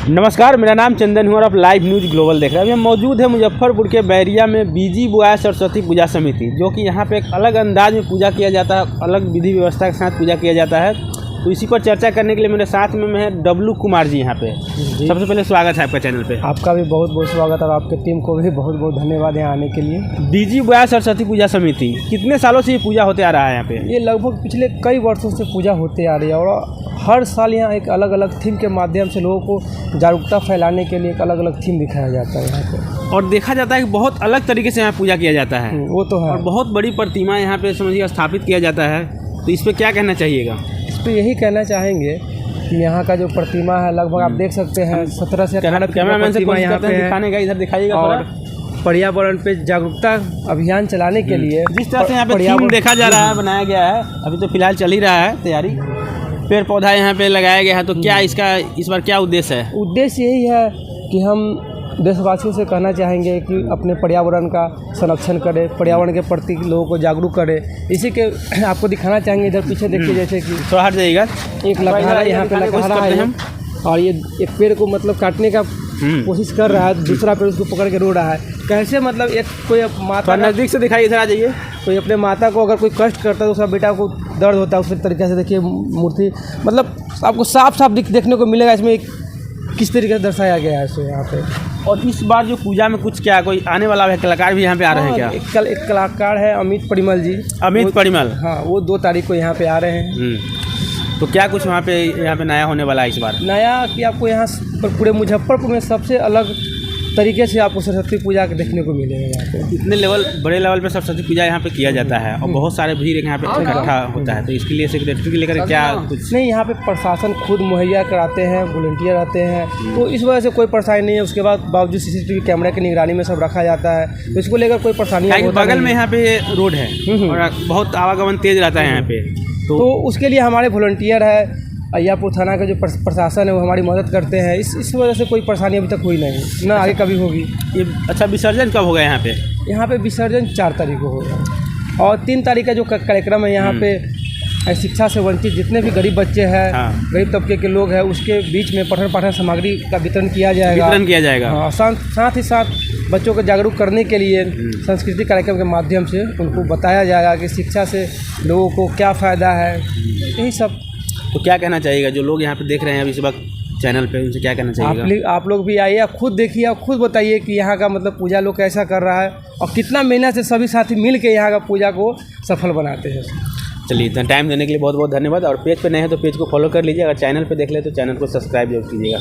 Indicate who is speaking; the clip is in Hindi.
Speaker 1: नमस्कार, मेरा नाम चंदन हुआ और आप लाइव न्यूज़ ग्लोबल देख रहे हैं। अभी हम मौजूद है मुजफ्फरपुर के बैरिया में बीजी बुआया सरस्वती पूजा समिति, जो कि यहाँ पे एक अलग अंदाज में पूजा किया जाता है, अलग विधि व्यवस्था के साथ पूजा किया जाता है। तो इसी पर चर्चा करने के लिए मेरे साथ में है डब्लू कुमार जी यहाँ पे। सबसे पहले स्वागत है आपका चैनल पे।
Speaker 2: आपका भी बहुत बहुत स्वागत और आपके टीम को भी बहुत बहुत धन्यवाद यहाँ आने के लिए।
Speaker 1: बीजी बुआया सरस्वती पूजा समिति कितने सालों से ये पूजा होते आ रहा है यहाँ पे?
Speaker 2: ये लगभग पिछले कई वर्षों से पूजा होते आ रही है और हर साल यहाँ एक अलग अलग थीम के माध्यम से लोगों को जागरूकता फैलाने के लिए एक अलग अलग थीम दिखाया जाता है यहाँ पे।
Speaker 1: और देखा जाता है कि बहुत अलग तरीके से यहाँ पूजा किया जाता है।
Speaker 2: वो तो है।
Speaker 1: और बहुत बड़ी प्रतिमा यहाँ पे समझिए स्थापित किया जाता है। तो इस पर क्या कहना चाहिएगा?
Speaker 2: इस पर यही कहना चाहेंगे कि यहाँ का जो प्रतिमा है लगभग आप देख सकते हैं 17 से 18
Speaker 1: कैमरामैन से
Speaker 2: प्रतिमा यहाँ पे
Speaker 1: दिखाने का, इधर दिखाइएगा।
Speaker 2: और पर्यावरण पे जागरूकता अभियान चलाने के लिए
Speaker 1: जिस तरह से यहाँ पे थीम देखा जा रहा है, बनाया गया है, अभी तो फिलहाल चल ही रहा है तैयारी। पेड़ पौधा यहाँ पे लगाया गया है, तो क्या इसका इस बार क्या उद्देश्य है?
Speaker 2: उद्देश्य यही है कि हम देशवासियों से कहना चाहेंगे कि अपने पर्यावरण का संरक्षण करें, पर्यावरण के प्रति लोगों को जागरूक करें। इसी के आपको दिखाना चाहेंगे, इधर पीछे देखिए, जैसे कि
Speaker 1: थोड़ा हट जाइएगा,
Speaker 2: एक लकड़ा यहाँ पे लकड़ा है हम, और ये एक पेड़ को मतलब काटने का कोशिश कर रहा है, दूसरा पेड़ उसको पकड़ के रो रहा है। कैसे मतलब एक कोई माता
Speaker 1: नज़दीक से दिखाइए, इधर आ जाइए।
Speaker 2: कोई अपने माता को अगर कोई कष्ट करता है तो उसका बेटा को दर्द होता है, उसी तरीके से देखिए मूर्ति मतलब आपको साफ साफ देखने को मिलेगा इसमें किस तरीके से दर्शाया गया है इसको यहाँ पे।
Speaker 1: और इस बार जो पूजा में कुछ क्या कोई आने वाला है, कलाकार भी यहाँ पे आ रहे हैं क्या?
Speaker 2: एक कलाकार है अमित परिमल जी।
Speaker 1: अमित परिमल,
Speaker 2: हाँ, वो 2 तारीख को यहाँ पे आ रहे हैं।
Speaker 1: तो क्या कुछ यहाँ पे नया होने वाला है इस बार?
Speaker 2: नया कि आपको यहाँ पर पूरे मुजफ्फरपुर में सबसे अलग तरीके से आपको सरस्वती पूजा देखने को मिलेगा यहाँ पे।
Speaker 1: इतने बड़े लेवल पे सरस्वती पूजा यहाँ पे किया जाता है और बहुत सारे भीड़ यहाँ पे इकट्ठा होता है। तो इसके लिए सेक्रेटरी को लेकर क्या कुछ
Speaker 2: नहीं, यहाँ पे प्रशासन खुद मुहैया कराते हैं, वॉलंटियर रहते हैं, तो इस वजह से कोई परेशानी नहीं है। उसके बाद बावजूद CCTV कैमरे की निगरानी में सब रखा जाता है, तो इसको लेकर कोई परेशानी नहीं।
Speaker 1: बगल में यहाँ पे रोड है और बहुत आवागमन तेज रहता है यहाँ पे,
Speaker 2: तो उसके लिए हमारे वॉलंटियर है, अय्यापुर थाना का जो प्रशासन है वो हमारी मदद करते हैं। इस वजह से कोई परेशानी अभी तक हुई नहीं, ना आगे कभी होगी।
Speaker 1: ये अच्छा, विसर्जन कब होगा यहाँ पे?
Speaker 2: यहाँ पे विसर्जन 4 तारीख को होगा और 3 तारीख का जो कार्यक्रम है यहाँ पे शिक्षा से वंचित जितने भी गरीब बच्चे हैं, गरीब तबके के लोग हैं, उसके बीच में पठन पाठन सामग्री का वितरण किया जाएगा। हाँ, साथ ही साथ बच्चों को जागरूक करने के लिए सांस्कृतिक कार्यक्रम के माध्यम से उनको बताया जाएगा कि शिक्षा से लोगों को क्या फ़ायदा है, यही सब।
Speaker 1: तो क्या कहना चाहिएगा जो लोग यहाँ पे देख रहे हैं अभी इस वक्त चैनल पे, उनसे क्या कहना चाहिएगा?
Speaker 2: आप लोग भी आइए, आप खुद देखिए, आप खुद बताइए कि यहाँ का मतलब पूजा लोग कैसा कर रहा है और कितना मेहनत से सभी साथी मिल के यहाँ का पूजा को सफल बनाते हैं।
Speaker 1: चलिए, इतना टाइम देने के लिए बहुत बहुत धन्यवाद। और पेज पे नए हैं तो पेज को फॉलो कर लीजिए, अगर चैनल पे देख ले तो चैनल को सब्सक्राइब जरूर कीजिएगा।